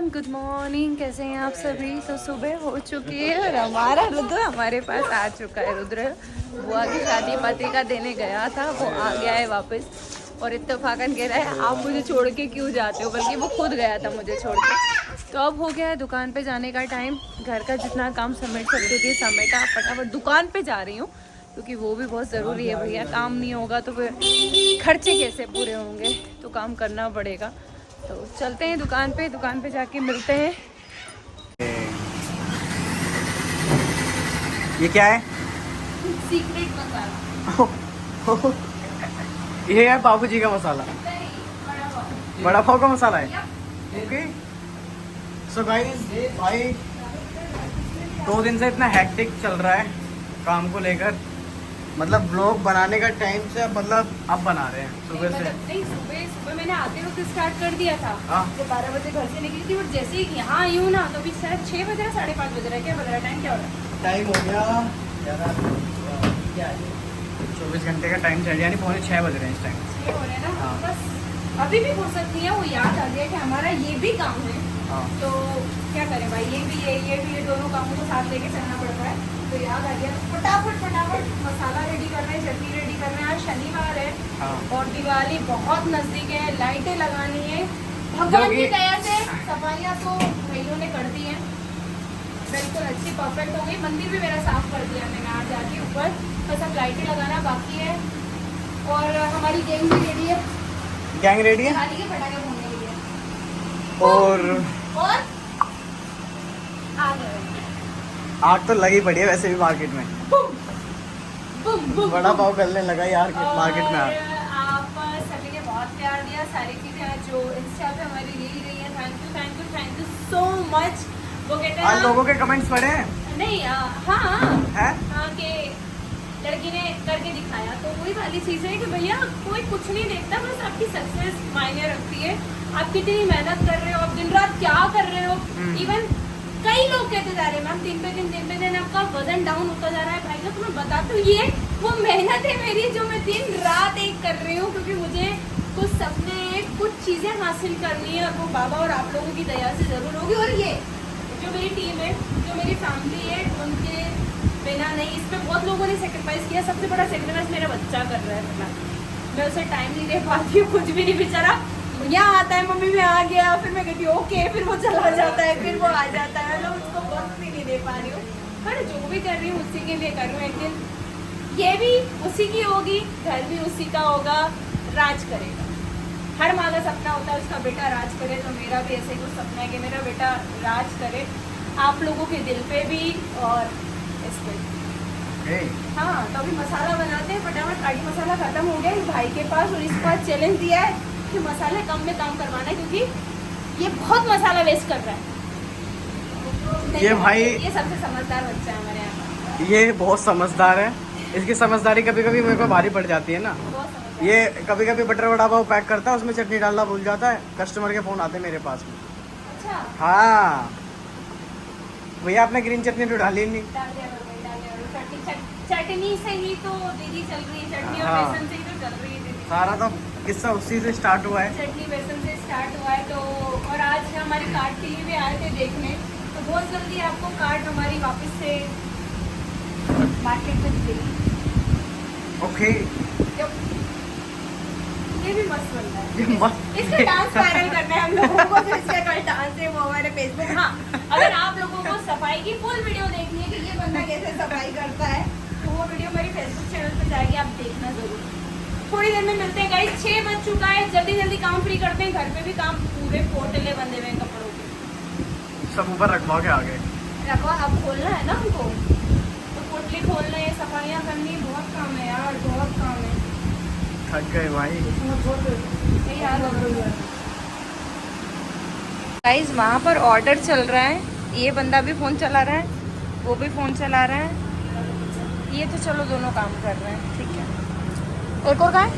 Everyone, good morning. कैसे हैं आप सभी? तो सुबह हो चुकी है और हमारा रुद्र हमारे पास आ चुका है। रुद्र बुआ की शादी पत्रिका देने गया था, वो आ गया है वापस और इत्तेफाकन कह रहा है आप मुझे छोड़ के क्यों जाते हो, बल्कि वो खुद गया था मुझे छोड़ के। तो अब हो गया है दुकान पे जाने का टाइम। घर का जितना काम समेट सकते थे समेटा, फटाफट दुकान पे जा रही हूँ क्योंकि वो भी बहुत ज़रूरी है भैया। काम नहीं होगा तो फिर खर्चे कैसे पूरे होंगे, तो काम करना पड़ेगा। तो चलते हैं दुकान पे जाके मिलते हैं। ये क्या है? सीक्रेट मसाला। ये है बाबू जी का मसाला, बड़ा पाव का मसाला है। ओके सो गाइस, भाई 2 दिन से इतना हैक्टिक चल रहा है काम को लेकर। मतलब ब्लॉग बनाने का टाइम से मतलब अब बना रहे हैं सुबह से। नहीं, सुबह मैंने आते वक्त स्टार्ट कर दिया था। जब 12 बजे घर से निकली थी और जैसे ही यहाँ आई हूँ ना तो अभी शायद 6 बज रहा, 5:30 बज रहा है। क्या बज रहा है? टाइम क्या हो रहा है? टाइम हो गया 24 घंटे का टाइम चल, यानी 5:45 बज रहे हैं इस टाइम। 6 हो रहे हैं ना। बस अभी भी हो सकती है, वो याद आ गया कि हमारा ये भी काम है। तो क्या करें भाई, ये भी ये दोनों कामों को साथ लेके चलना पड़ता है। तो याद आ गया, फटाफट मसाला रेडी कर रहे हैं, चटनी रेडी कर रहे हैं। आज शनिवार है और दिवाली बहुत नजदीक है, लाइटें लगानी है। भगवान की दया से सफाइयाँ तो भाइयों ने कर दी है, बिल्कुल अच्छी परफेक्ट हो गई। मंदिर भी मेरा साफ कर दिया मैंने आज जाके ऊपर, बस अब लाइटें लगाना बाकी है। और हमारी गैंग भी रेडी है। गैंग रेडी है दिवाली के पटाखे भूनने के लिए। और आ गए। आग तो लगी पड़ी है वैसे भी मार्केट में। बड़ा पाव गलने लगा यार मार्केट में आग। आप सभी ने बहुत प्यार दिया, सारी चीजें जो इंस्टा पे हमारी ली गई है, थैंक यू सो मच। वो कहते हैं आज लोगों के कमेंट्स पढ़े हैं? नहीं, हाँ कि लड़की ने करके दिखाया। तो वही वाली चीज है कि भैया कोई कुछ नहीं देखता, बस आपकी सक्सेस मायने रखती है। आप कितनी मेहनत कर रहे हो, आप दिन रात क्या कर रहे हो। इवन कई लोग कहते जा रहे हैं मैम दिन पे दिन आपका वजन डाउन होता जा रहा है। भाई लोग मैं बताती हूँ, ये वो मेहनत है मेरी जो मैं दिन रात एक कर रही हूँ, क्योंकि मुझे कुछ सपने, कुछ चीजें हासिल करनी है और वो बाबा और आप लोगों की दया से जरूर होगी। और ये जो मेरी टीम है, जो मेरी फैमिली है, उनके बिना नहीं। इस पर बहुत लोगों ने सेक्रीफाइस किया। सबसे बड़ा सेक्रीफाइस मेरा बच्चा कर रहा है। मैं उसे टाइम नहीं दे पाती हूँ, कुछ भी नहीं। बेचारा यहाँ आता है, मम्मी में आ गया, फिर मैं कहती हूँ ओके, फिर वो चला जाता है, फिर वो आ जाता है। मैं उसको वक्त भी नहीं दे पा रही हूँ, पर जो भी कर रही हूँ उसी के लिए कर रही हूँ। एक दिन ये भी उसी की होगी, घर भी उसी का होगा, राज करेगा। हर माँ का सपना होता है उसका बेटा राज करे, तो मेरा भी ऐसे कुछ सपना है कि मेरा बेटा राज करे, आप लोगों के दिल पे भी और इस पे। हाँ, तो अभी मसाला बनाते हैं फटाफट। काटी मसाला खत्म हो गया इस भाई के पास, और इसको आज चैलेंज दिया है कि मसाले कम में काम करवाना है, क्योंकि ये बहुत मसाला वेस्ट कर रहा है। ये भाई, ये सबसे समझदार बच्चा है हमारे यहाँ का। ये बहुत समझदार है। इसकी समझदारी कभी कभी मेरे को भारी पड़ जाती है ना। ये कभी कभी बटर वड़ा पाव पैक करता है, उसमें चटनी डालना भूल जाता है। कस्टमर के फोन आते हैं मेरे पास में। अच्छा, हाँ भैया आपने ग्रीन चटनी तो डाली नहीं। डाल दिया करो। चटनी से ही तो दीदी चल रही है, चटनी और बेसन से ही तो चल रही है दीदी। सारा तो किस्सा उसी से स्टार्ट हुआ है। चटनी बेसन से स्टार्ट हुआ है। तो और आज हमारे कार्ड के लिए भी आए थे देखने, तो बहुत जल्दी आपको कार्ड हमारी वापस से मार्केट में दिखेगी। ओके, ये भी मस्त बन रहा है। ये मस्त। इसका डांस वायरल करना है हम लोगों को, जो इसका कल डांस है वो हमारे फेसबुक। हाँ, अगर आप लोगों को सफाई की फुल वीडियो देखनी है कि ये बंदा कैसे सफाई करता है, तो वो वीडियो मेरी फेसबुक चैनल पे जाएगी, आप देखना जरूर। थोड़ी देर में मिलते हैं गाइस। 6 बज चुका है, जल्दी काम फ्री करते हैं। घर पे भी काम पूरे पोटले बंधे हुए हैं कपड़ों के, सब ऊपर रखवा के आगे रखवा। अब खोलना है ना हमको, तो पोटली खोलना है, सफाइयाँ करनी, बहुत काम है यार, बहुत काम है। थक गए भाई। गाइस वहाँ पर ऑर्डर चल रहा है, ये बंदा भी फ़ोन चला रहा है, वो भी फ़ोन चला रहा है। ये तो चलो दोनों काम कर रहे हैं, ठीक है। एक और का है,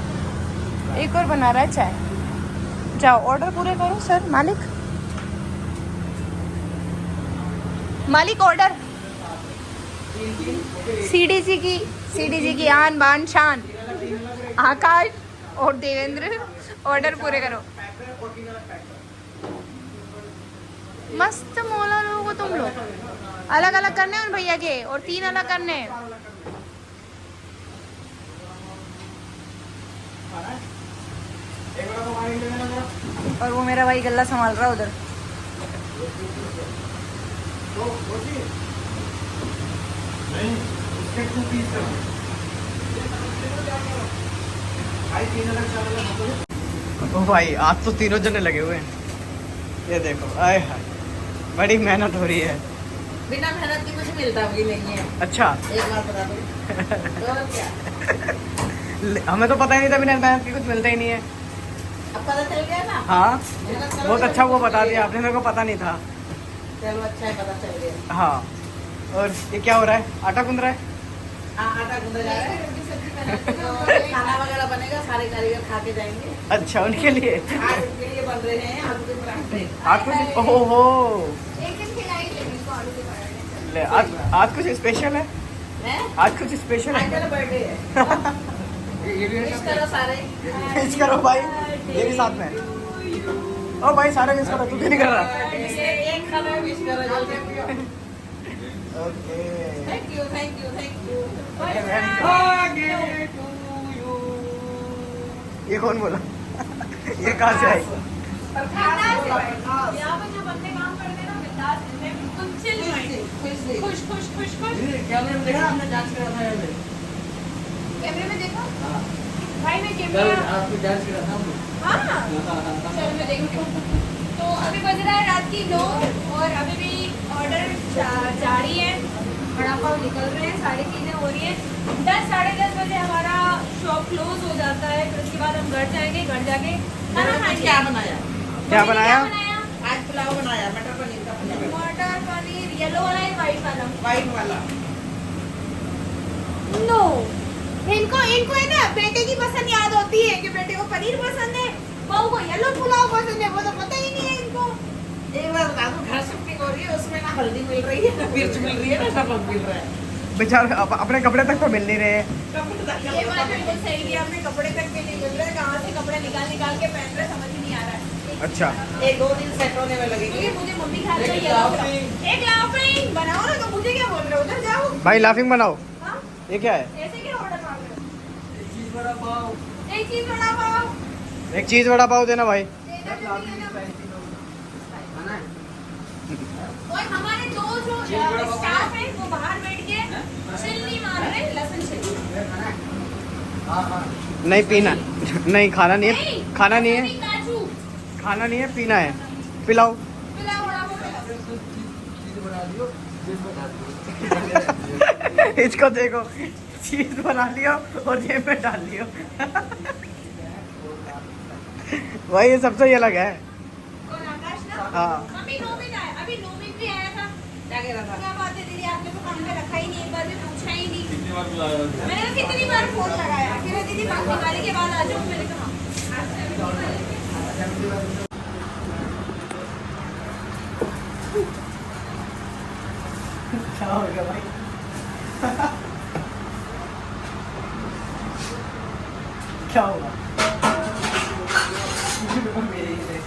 एक और बना रहा है चाय। जाओ ऑर्डर पूरे करो सर। मालिक ऑर्डर। सीडीजी की आन बान शान आकाश और देवेंद्र, ऑर्डर पूरे करो। मस्त मौला लोगों को तुम लोग अलग अलग करने हैं उन भैया के और 3 अलग करने हैं। और वो मेरा भाई गल्ला संभाल रहा है उधर। ओ भाई आज तो तीनों जने लगे हुए हैं। ये देखो आए हाय बड़ी मेहनत हो रही है। बिना मेहनत की कुछ मिलता भी नहीं है। अच्छा एक बार बता दो तो क्या। हमें तो पता ही नहीं था बिना मेहनत के कुछ मिलता ही नहीं है। अब पता चल गया ना। हाँ मेहनत करो बहुत तो अच्छा वो कुछ बता दिया मिलेगा। आपने, मेरे को पता नहीं था। चलो अच्छा है पता चल गया। हाँ और ये क्या हो रहा है, आटा गूंद रहा है? हाँ आटा गूंदा जा रहा है। तो खाना वगैरह बनेगा, सारे कारीगर खा के जाएंगे। अच्छा उनके लिए आज उनके लिए बन रहे हैं आलू के पराठे। आज कुछ ओहो एक दिन खिलाई लेंगे इसको आलू के पराठे। ले आज कुछ स्पेशल है, हैं? आज कुछ स्पेशल आज है। मेरा बर्थडे है। विश करो सारे। विश करो भाई, ये भी साथ में। ओ भाई सारे विश करो, तू क्यों नहीं कर रहा? एक खाना विश करो जल्दी। Okay thank you thank you thank you. ये कौन बोला? ये कहाँ से आई? यहाँ पे जो बंदे काम करते हैं ना बिंदास में बिल्कुल चिल माइंड, खुश खुश खुश खुश। कैमरे में देखा आपने डांस करा था यार। कैमरे में देखा भाई, मैं कैमरा आपको डांस करा था हमने। हाँ चलो मैं देखती हूँ। तो अभी बज रहा है रात की 9 और अभी भी ऑर्डर जारी है, बड़ा पाव निकल रहे हैं, सारी चीज़ें हो रही हैं। 10 साढ़े 10 बजे हमारा शॉप क्लोज हो जाता है, फिर उसके बाद हम घर जाएंगे, घर जाके खाना खाएंगे। क्या बनाया? क्या बनाया? आज पुलाव बनाया, मटर पनीर का पुलाव। मटर पनीर येलो वाला है वाइट वाला? वाइट वाला। नो, इनको है ना बेटे की पसंद याद होती है कि बेटे को पनीर पसंद है, बहू को येलो पुलाव पसंद है, वो तो पता ही नहीं है इनको। एक बार बता दूं, घर शिफ्टिंग हो रही है, उसमें ना हल्दी मिल रही है, ना मिर्च मिल रही है, ना नमक मिल रहा है। बेचारे अपने कपड़े तक तो मिल नहीं रहे। ये बात बिल्कुल सही है, हमने कपड़े तक के नहीं मिल रहे, कहाँ से कपड़े निकाल के पहन रहे समझ ही नहीं आ रहा है। अच्छा एक 2 दिन सेट होने में लगेगी। क्योंकि मुझे मम्मी खा रही है एक लाफिंग बनाओ ना, तो मुझे क्या बोल रहे हो, उधर जाओ। भाई लाफिंग बनाओ। हाँ? ये क्या है? ऐसे क्या ऑर्डर मांग रहे हो? एक चीज बड़ा पाव एक चीज बड़ा पाव देना भाई। देना जल्दी देना। और हमारे दो जो स्टाफ हैं वो बाहर बैठ के चिल नहीं मार रहे, लहसुन छिल। नहीं पीना नहीं, खाना नहीं है, खाना नहीं है, काजू खाना नहीं है, पीना है। पिलाओ। पिलाओ, बड़ा पाव। इसको देखो, चीज बना लियो और जेब में डाल लियो। भाई ये सबसे ही अलग है। और आकाश ना हाँ मम्मी नोमिन आया, अभी नोमिन भी आया था। क्या कह रहा था? क्या बात है दीदी, आपने तो काम में रखा ही नहीं, एक बार भी पूछा ही नहीं। मैंने कहा कितनी बार फोन लगाया, फिर दीदी बात निकाली के बाद आ जाओ, मैंने कहा क्या हो गया भाई? क्या होगा? मेरे ही से।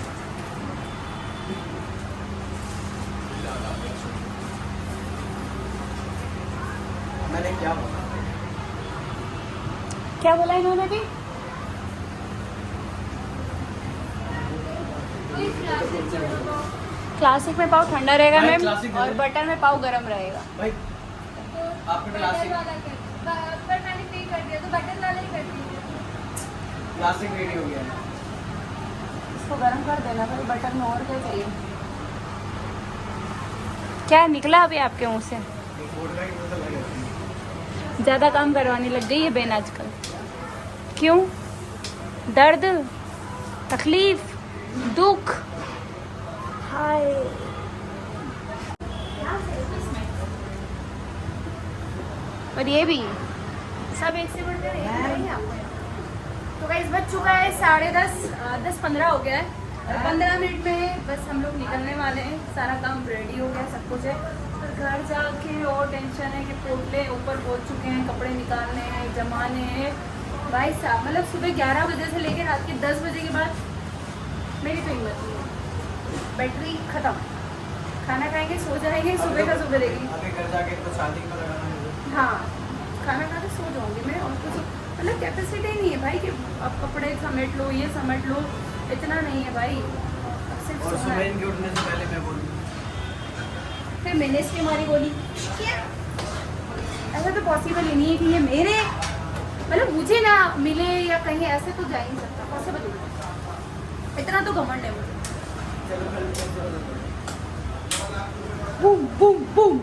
मैंने क्या बोला? क्या बोला इन्होंने भी? क्लासिक में पाव ठंडा रहेगा भाई, मैम, क्लासिक और है। बटर में पाव गरम रहेगा। भाई आपने क्लासिक पर मैंने पे कर दिया तो बटर वाला ही कर दीजिए। क्लासिक रेडी हो गया है। इसको गरम कर देना, फिर बटर में और क्या चाहिए? क्या निकला अभी आपके मुंह से? एक वोडका की बोतल लगी होती है। ज़्यादा काम करवाने लग गई है बेन आजकल। क्यों? दर्द, तकलीफ, दुख, हाय। और ये भी सब एक से बढ़कर एक मिलेंगे आपको यहाँ। तो गाइस बज चुका है 10:30, 10:15 हो गया है और 15 मिनट में बस हम लोग निकलने वाले हैं। सारा काम रेडी हो गया, सब कुछ है। और घर जाके और टेंशन है कि पोटले ऊपर पहुंच चुके हैं, कपड़े निकालने हैं, जमाने हैं। भाई साहब मतलब सुबह 11 बजे से लेकर रात के 10 बजे के बाद मेरी तो हिम्मत नहीं है, बैटरी खत्म। खाना खाएंगे, सो जाएंगे, सुबह का सुबह देखेंगे। अभी घर जाके तो शादी में लगाना मुझे। हाँ, खाना खा के सो जाऊंगी मैं, और कुछ मतलब कैपेसिटी नहीं है भाई कि अब कपड़े समेट लो, ये समेट लो, इतना नहीं है भाई। अब सिर्फ और सोना सुबह है। इनके उठने से पहले मैं बोलूँ फिर मैंने इसकी हमारी बोली क्या, ऐसा तो पॉसिबल ही नहीं है कि ये मेरे मतलब मुझे ना मिले या कहीं ऐसे तो जा ही नहीं सकता, पॉसिबल ही नहीं। इतना तो घमंड है मुझे। Boom boom boom.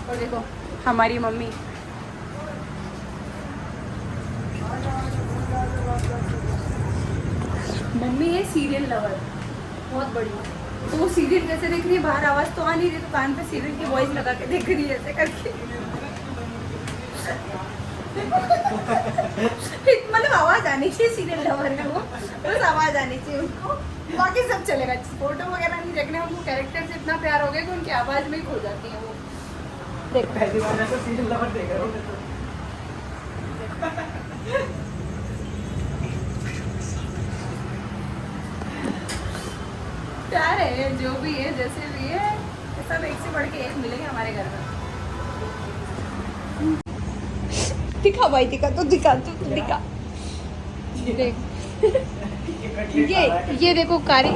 और देखो हमारी मम्मी, मम्मी है सीरियल लवर बहुत बड़ी। तो वो सीरियल कैसे देख रही है, बाहर आवाज तो आ नहीं रही, तो कान पे सीरियल की वॉइस लगा के देख रही है ऐसे करके। मतलब आवाज आनी चाहिए, सीरियल लवर है वो, बस आवाज आनी चाहिए उनको, बाकी सब चलेगा। फोटो वगैरह नहीं देखने, उनको कैरेक्टर से इतना प्यार हो गया कि उनकी आवाज में ही खो जाती है वो। देख पहली बार ऐसा सीरियल लवर देख रहा हूँ। प्यार है, जो भी है, जैसे भी है, सब एक से बढ़ के एक मिलेंगे हमारे घर में। दिखा भाई, दिखा तो दिखा, तो दिखा। देख ये देखो कारी,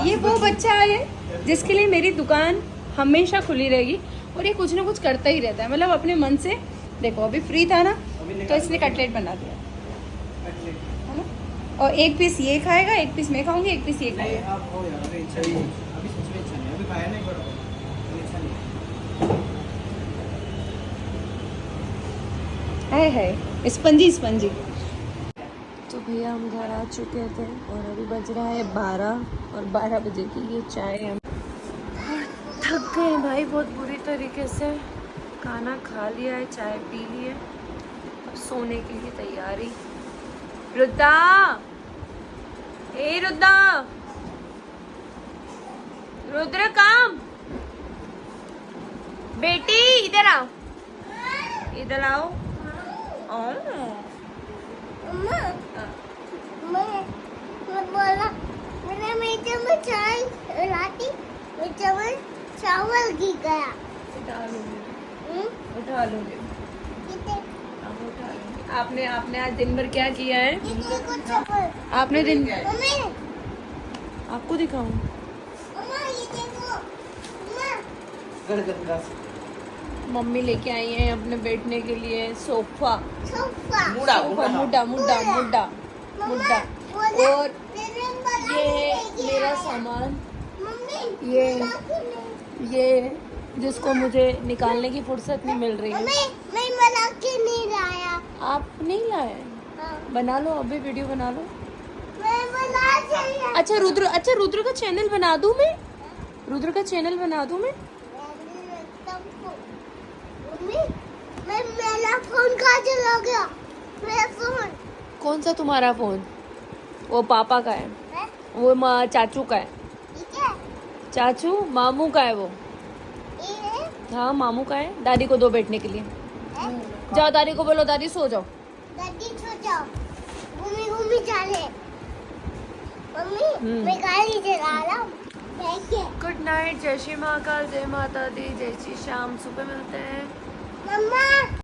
ये वो बच्चा है जिसके लिए मेरी दुकान हमेशा खुली रहेगी, और ये कुछ ना कुछ करता ही रहता है, मतलब अपने मन से। देखो अभी फ्री था ना, तो इसने कटलेट बना दिया है ना, और एक पीस ये खाएगा, एक पीस मैं खाऊंगी, एक पीस ये नहीं खाएगा। आप हो यार, अभी इच्छा नहीं है। अभी सच में इच्छा नहीं है। अभी खाया नहीं, पर अभी इच्छा नहीं है। है स्पंजी स्पंजी। तो भैया हम घर आ चुके थे, और अभी बज रहा है 12, और 12 बजे की ये चाय हम थक गए भाई बहुत बुरी तरीके से। खाना खा लिया है, चाय पी ली है, अब सोने के लिए तैयारी। रुद्दा, ए रुद्दा, रुद्र काम, बेटी इधर आओ, इधर आओ। मैं बोला मैंने मीठे में चाय लाती, मीठे में चावल गिर गया। उठा लूंगी, हम्म? उठा लूंगी, कितने अब उठा लूंगी। आपने आज दिन भर क्या किया है? कितने को चावल? आपने दिन, मम्मी, आपको दिखाऊं? मम्मा ये देखो, मम्मा घर गंदा से। मम्मी लेके आई है अपने बैठने के लिए सोफा, सोफा। मुड़ा सोफा, मुड्डा मुड्डा मुड्डा मुड्डा, बोला और तेरे बना ये के लेके मेरा आया। सामान, मम्मी ये बना के ले- ये जिसको मुझे निकालने की फुर्सत नहीं मिल रही है। मम्मी मैं बना के नहीं लाया। आप नहीं लाए? हाँ, बना लो, अभी वीडियो बना लो। मैं बना चाहिए। अच्छा रुद्र का चैनल बना दूं मैं? रुद्र का चैनल बना दूं मैं? मम्मी मैं मेरा फोन कहाँ चला गया? मेरा फोन कौन सा तुम्हारा फोन? वो पापा का है, है? वो चाचू का है। ठीक है, चाचू मामू का है वो। ये है? हाँ मामू का है। दादी को दो बैठने के लिए। है? जाओ दादी को बोलो, दादी सो जाओ। दादी सो जाओ, घूमी घूमी चले। मम्मी मैं गाड़ी चला रहा हूँ, बैठ के। गुड नाइट, जय श्री महाकाल, जय माता दी, जय श्री श्याम। सुबह मिलते हैं। मम्मा